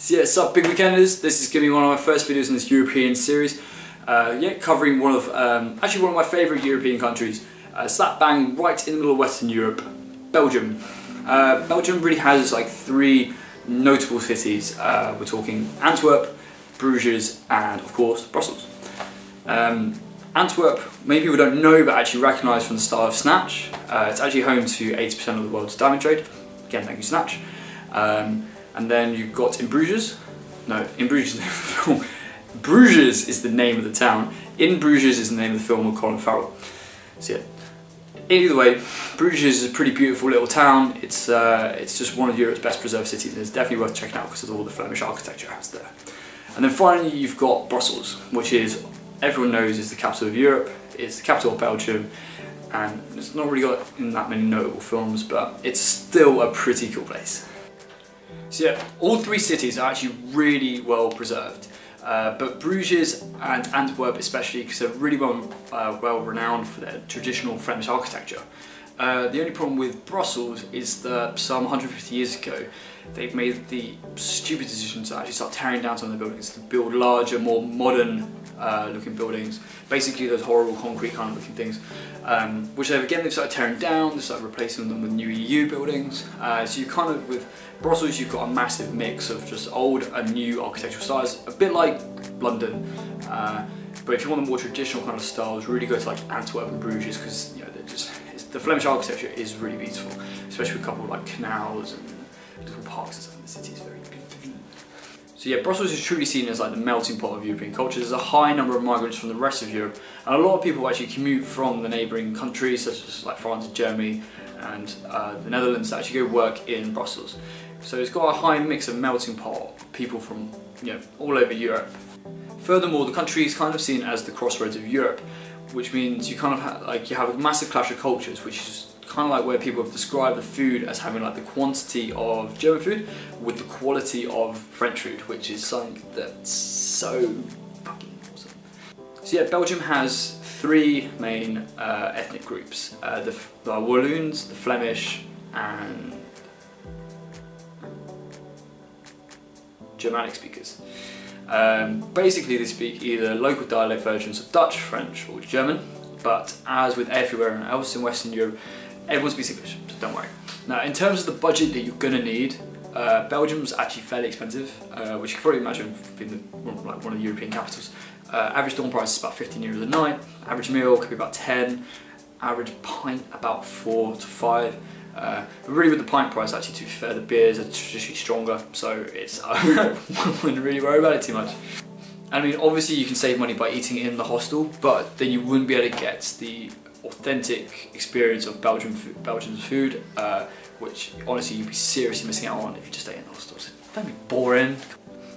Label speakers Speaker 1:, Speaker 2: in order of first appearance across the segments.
Speaker 1: So yeah, sup big weekenders, this is going to be one of my first videos in this European series. Covering one of my favourite European countries, slap bang right in the middle of Western Europe, Belgium. Belgium really has like three notable cities. We're talking Antwerp, Bruges and of course Brussels. Antwerp, many people don't know but actually recognise from the style of Snatch. It's actually home to 80% of the world's diamond trade. Again, thank you Snatch. And then you've got in Bruges, Bruges is the name of the town. In Bruges is the name of the film with Colin Farrell. So yeah, either way, Bruges is a pretty beautiful little town. It's just one of Europe's best preserved cities and it's definitely worth checking out because of all the Flemish architecture it has there. And then finally you've got Brussels, which is, everyone knows, is the capital of Europe. It's the capital of Belgium and it's not really got in that many notable films, but it's still a pretty cool place. So yeah, all three cities are actually really well preserved, but Bruges and Antwerp especially, because they're really well renowned for their traditional Flemish architecture. The only problem with Brussels is that some 150 years ago they've made the stupid decision to actually start tearing down some of the buildings to build larger, more modern looking buildings, basically those horrible concrete kind of looking things, which they've started tearing down, they started replacing them with new EU buildings. So you kind of, with Brussels you've got a massive mix of just old and new architectural styles, a bit like London, but if you want the more traditional kind of styles, really go to like Antwerp and Bruges, because you know the Flemish architecture is really beautiful, especially with a couple of like canals and little parks and stuff in the city. It's very beautiful. So yeah, Brussels is truly seen as like the melting pot of European culture. There's a high number of migrants from the rest of Europe, and a lot of people actually commute from the neighbouring countries such as like France, Germany and the Netherlands to actually go work in Brussels. So it's got a high mix of melting pot of people from all over Europe. Furthermore, the country is kind of seen as the crossroads of Europe, which means you kind of you have a massive clash of cultures, which is kind of like where people have described the food as having like the quantity of German food with the quality of French food, which is something that's so fucking awesome. So yeah, Belgium has three main ethnic groups, the Walloons, the Flemish and Germanic speakers. Basically they speak either local dialect versions of Dutch, French or German, but as with everywhere else in Western Europe, everyone speaks English, so don't worry. Now in terms of the budget that you're going to need, Belgium's actually fairly expensive, which you can probably imagine being one of the European capitals. Average dorm price is about 15 euros a night, average meal could be about 10, average pint about 4 to 5. But really with the pint price, actually, to be fair, the beers are traditionally stronger, so I wouldn't really worry about it too much. I mean, obviously you can save money by eating in the hostel, but then you wouldn't be able to get the authentic experience of Belgium's food, which honestly you'd be seriously missing out on if you just ate in the hostels. That'd be boring.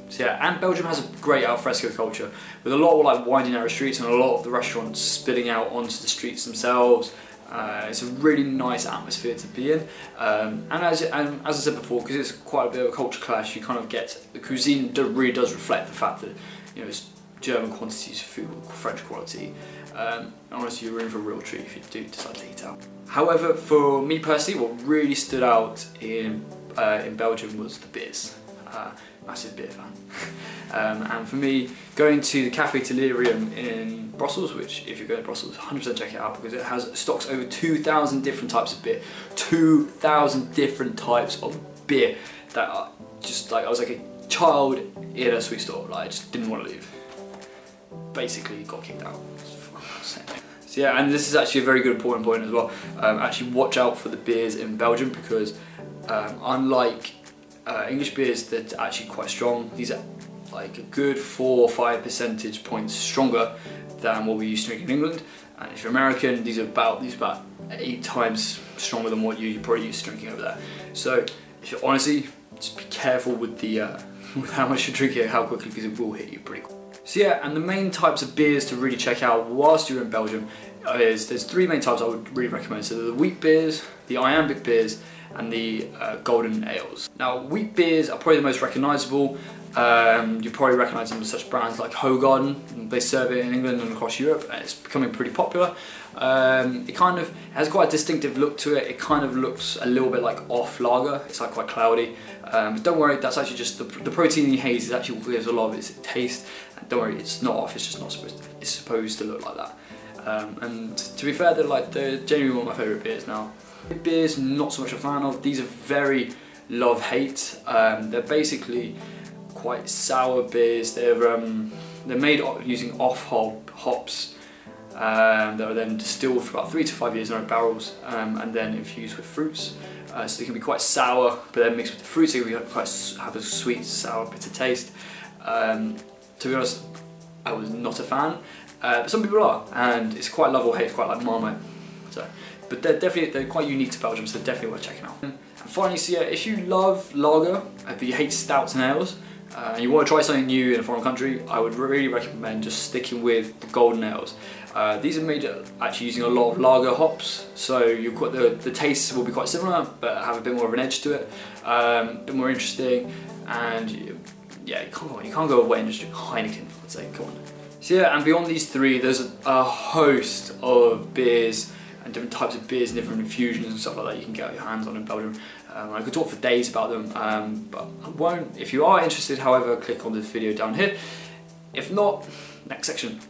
Speaker 1: So yeah, and Belgium has a great alfresco culture, with a lot of like winding narrow streets and a lot of the restaurants spilling out onto the streets themselves. It's a really nice atmosphere to be in, and as I said before, because it's quite a bit of a culture clash, you kind of get, the cuisine really does reflect the fact that it's German quantities of food with French quality. Honestly, you're in for a real treat if you do decide to eat out. However, for me personally, what really stood out in Belgium was the beers. Massive beer fan. And for me, going to the Café Delirium in Brussels, which if you're going to Brussels, 100% check it out because it has stocks over 2,000 different types of beer. 2,000 different types of beer that are just like, I was like a child in a sweet store, like I just didn't want to leave. Basically got kicked out. So yeah, and this is actually a very good important point as well. Actually watch out for the beers in Belgium because unlike English beers that are actually quite strong, these are like a good 4 or 5 percentage points stronger than what we used to drink in England. And if you're American, these are about 8 times stronger than what you're probably used to drinking over there. So if you're honestly, just be careful with the with how much you're drinking, how quickly, because it will hit you pretty quick. So yeah, and the main types of beers to really check out whilst you're in Belgium there's 3 main types I would really recommend. So the wheat beers, the iambic beers, and the golden ales. Now wheat beers are probably the most recognisable, You probably recognise them as such brands like Hogarden. They serve it in England and across Europe, and it's becoming pretty popular. It kind of has quite a distinctive look to it. It kind of looks a little bit like off lager. It's like quite cloudy. But don't worry, that's actually just the protein in the haze is actually what gives a lot of its taste. And don't worry, it's not off. It's just not supposed to. It's supposed to look like that. And to be fair, they're genuinely one of my favourite beers now. Beers, not so much a fan of. These are very love-hate. They're basically quite sour beers. They're made using hops that are then distilled for about 3 to 5 years in oak barrels, and then infused with fruits. So they can be quite sour, but then mixed with the fruits, they can have a sweet, sour, bitter taste. To be honest, I was not a fan, but some people are, and it's quite love or hate. It's quite like Marmite. So, but they're quite unique to Belgium, so they're definitely worth checking out. And finally, so yeah, if you love lager but you hate stouts and ales, and you want to try something new in a foreign country, I would really recommend just sticking with the golden ales. These are made actually using a lot of lager hops, so you've got the tastes will be quite similar, but have a bit more of an edge to it, a bit more interesting, and yeah, you can't go away and just drink Heineken, I'd say, come on. So yeah, and beyond these three, there's a host of beers and different types of beers and different infusions and stuff like that you can get your hands on in Belgium. I could talk for days about them, but I won't. If you are interested, however, click on this video down here. If not, next section.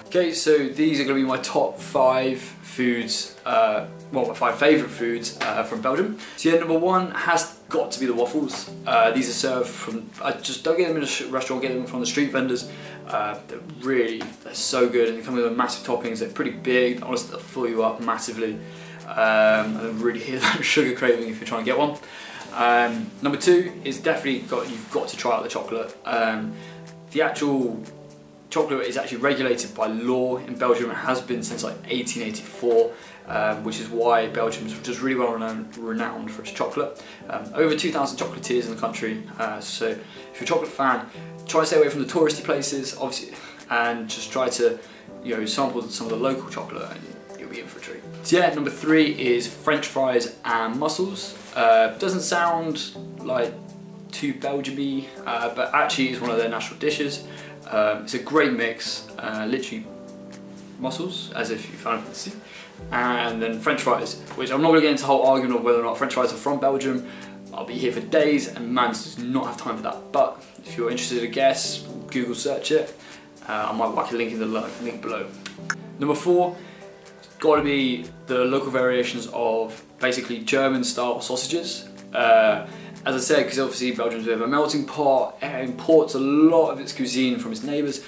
Speaker 1: Okay, so these are going to be my top 5 foods, well, my 5 favourite foods from Belgium. So yeah, number 1 has got to be the waffles. These are served from, just don't get them in a restaurant, get them from the street vendors. They're so good, and they come with massive toppings. They're pretty big, honestly they'll fill you up massively. And really hit that sugar craving if you're trying to get one. Number 2 is definitely you've got to try out the chocolate. The actual chocolate is actually regulated by law in Belgium. It has been since like 1884, which is why Belgium is just really well renowned for its chocolate. Over 2,000 chocolatiers in the country, so if you're a chocolate fan, try to stay away from the touristy places, obviously, and just try to sample some of the local chocolate, and you'll be in for a treat. So yeah, number 3 is French fries and mussels. Doesn't sound like too Belgium-y, but actually it's one of their national dishes. It's a great mix, literally mussels, as if you found it in the sea, and then French fries, which I'm not going to get into the whole argument of whether or not French fries are from Belgium. I'll be here for days, and man does not have time for that. But if you're interested to guess, Google search it. I might whack a link in the link below. Number 4, it's got to be the local variations of basically German-style sausages. As I said, because obviously Belgium's a bit of a melting pot, it imports a lot of its cuisine from its neighbours.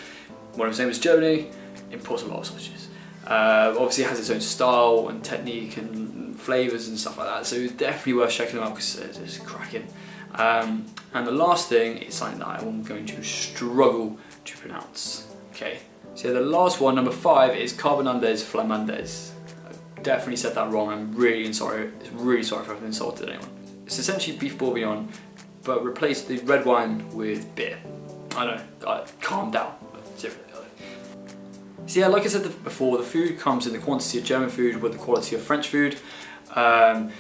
Speaker 1: One of its neighbours, Germany, imports a lot of sausages. Obviously it has its own style and technique and flavours and stuff like that, so it's definitely worth checking them out because it's cracking. And the last thing is something that I'm going to struggle to pronounce. Okay, so the last one, number 5, is Carbonades Flamandes. I definitely said that wrong. I'm really sorry. Really sorry if I've insulted anyone. It's essentially beef bourguignon, but replace the red wine with beer. I know, calm down. Seriously. So yeah, like I said before, the food comes in the quantity of German food with the quality of French food, and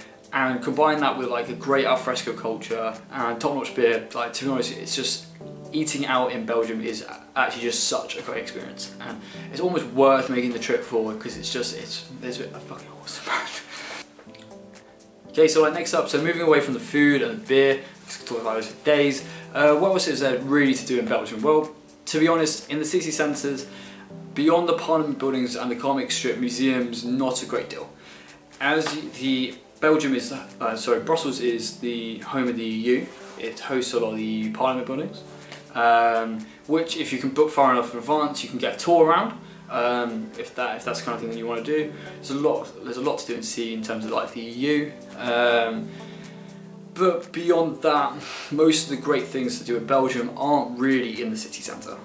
Speaker 1: combine that with like a great alfresco culture and top-notch beer. Like, to be honest, it's just eating out in Belgium is actually just such a great experience, and it's almost worth making the trip forward because it's fucking awesome. Okay, so next up, so moving away from the food and the beer, I could talk about those for days. What else is there really to do in Belgium? Well, to be honest, in the city centres, beyond the Parliament buildings and the comic strip museums, not a great deal. As Brussels is the home of the EU. It hosts a lot of the Parliament buildings, which if you can book far enough in advance, you can get a tour around. If that's the kind of thing that you want to do. There's a lot to do and see in terms of like the EU, but beyond that, most of the great things to do in Belgium aren't really in the city centre.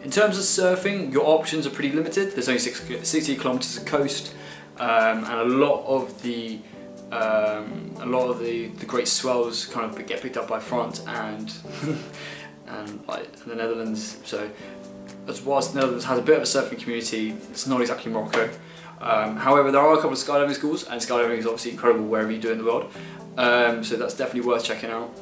Speaker 1: In terms of surfing, your options are pretty limited. There's only 60 kilometres of coast, and a lot of the great swells kind of get picked up by France and like the Netherlands. So, as whilst the Netherlands has a bit of a surfing community, it's not exactly Morocco. However, there are a couple of skydiving schools, and skydiving is obviously incredible wherever you do in the world. So that's definitely worth checking out.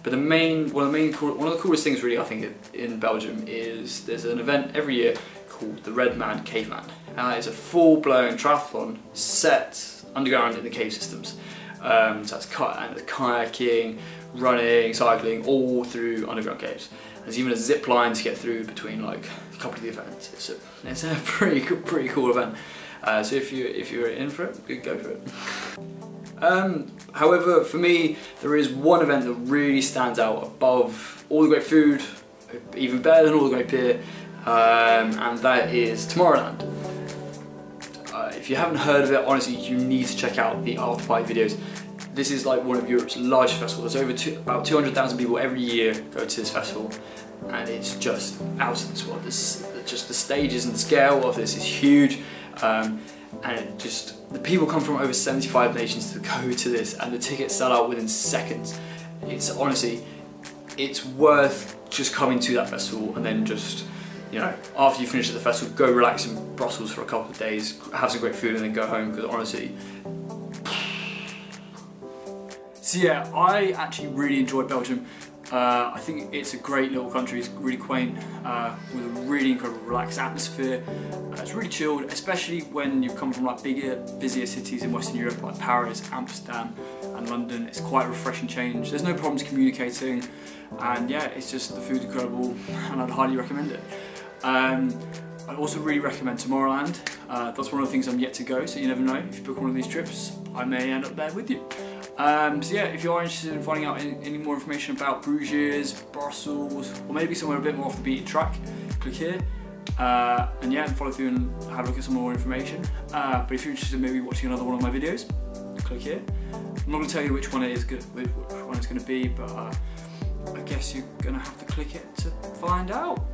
Speaker 1: But one of the coolest things really I think in Belgium is there's an event every year called the Red Man Caveman. It's a full-blown triathlon set underground in the cave systems. So that's kayaking, running, cycling, all through underground caves. There's even a zip line to get through between like a couple of the events. It's a pretty cool event. So if you're in for it, go for it. However, for me, there is one event that really stands out above all the great food, even better than all the great beer, and that is Tomorrowland. If you haven't heard of it, honestly, you need to check out the after party videos. This is like one of Europe's largest festivals. There's about 200,000 people every year go to this festival, and it's just out of this world. Just the stages and the scale of this is huge, and the people come from over 75 nations to go to this, and the tickets sell out within seconds. It's honestly, it's worth just coming to that festival and then just, you know, after you finish at the festival, go relax in Brussels for a couple of days, have some great food, and then go home, because honestly. So yeah, I actually really enjoyed Belgium. I think it's a great little country. It's really quaint, with a really incredible relaxed atmosphere. It's really chilled, especially when you come from like bigger, busier cities in Western Europe like Paris, Amsterdam and London. It's quite a refreshing change. There's no problems communicating, and yeah, it's just, the food's incredible, and I'd highly recommend it. I also really recommend Tomorrowland. That's one of the things I'm yet to go, so you never know. If you book one of these trips, I may end up there with you. So yeah, if you are interested in finding out any more information about Bruges, Brussels, or maybe somewhere a bit more off the beaten track, click here. And yeah, follow through and have a look at some more information. But if you're interested in maybe watching another one of my videos, click here. I'm not going to tell you which one it's going to be, but I guess you're going to have to click it to find out.